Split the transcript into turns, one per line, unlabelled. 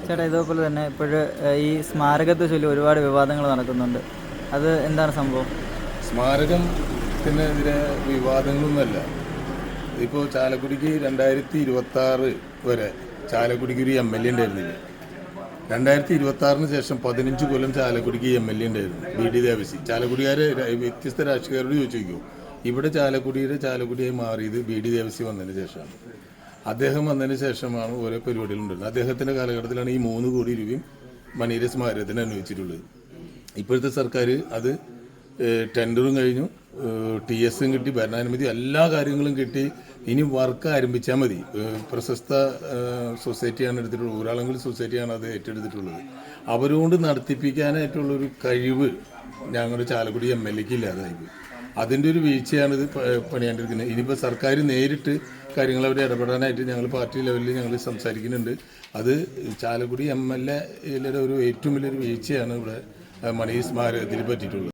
ചേട്ടാ, ഇതേപോലെ തന്നെ ഇപ്പോഴ് ഈ സ്മാരകത്തെ ചൊല്ലി ഒരുപാട് വിവാദങ്ങൾ നടക്കുന്നുണ്ട്. അത് എന്താണ് സംഭവം?
സ്മാരകത്തിനെതിരെ വിവാദങ്ങളൊന്നുമല്ല. ഇപ്പോൾ ചാലക്കുടിക്ക് 2026 വരെ ചാലക്കുടിക്ക് ഒരു MLA ഉണ്ടായിരുന്നില്ല. 2026 ശേഷം 15 കൊല്ലം ചാലക്കുടിക്ക് MLA ഉണ്ടായിരുന്നു, BD ദേവസി. ചാലക്കുടിക്കാരെ വ്യത്യസ്ത രാഷ്ട്രീയക്കാരോട് ചോദിച്ചു നോക്കൂ. ഇവിടെ ചാലക്കുടിയായി മാറിയത് BD ദേവസി വന്നതിന് ശേഷമാണ്. അദ്ദേഹം വന്നതിന് ശേഷമാണ് ഓരോ പരിപാടികളുണ്ടായിരുന്നത്. അദ്ദേഹത്തിൻ്റെ കാലഘട്ടത്തിലാണ് ഈ 3 കോടി രൂപയും മണിയുടെ സ്മാരകത്തിന് അനുവദിച്ചിട്ടുള്ളത്. ഇപ്പോഴത്തെ സർക്കാർ അത് ടെൻഡറും കഴിഞ്ഞു, TS കിട്ടി, ഭരണാനുമതി, എല്ലാ കാര്യങ്ങളും കിട്ടി. ഇനി വർക്ക് ആരംഭിച്ചാൽ മതി. പ്രശസ്ത സൊസൈറ്റിയാണ് എടുത്തിട്ടുള്ളത്, ഊരാളങ്കൽ സൊസൈറ്റിയാണ് അത് ഏറ്റെടുത്തിട്ടുള്ളത്. അവരോട് നടത്തിപ്പിക്കാനായിട്ടുള്ളൊരു കഴിവ് ഞങ്ങളുടെ ചാലക്കുടി MLAക്ക് ഇല്ലാതായി. അതിൻ്റെ ഒരു വീഴ്ചയാണ് ഇത് പണിയാണ്ടിരിക്കുന്നത്. ഇനിയിപ്പോൾ സർക്കാർ നേരിട്ട് കാര്യങ്ങൾ അവിടെ ഇടപെടാനായിട്ട് ഞങ്ങൾ പാർട്ടി ലെവലിൽ ഞങ്ങൾ സംസാരിക്കുന്നുണ്ട്. അത് ചാലക്കുടി MLAയുടെ ഒരു ഏറ്റവും വലിയൊരു വീഴ്ചയാണ് ഇവിടെ മണി സ്മാരകത്തിൽ പറ്റിയിട്ടുള്ളത്.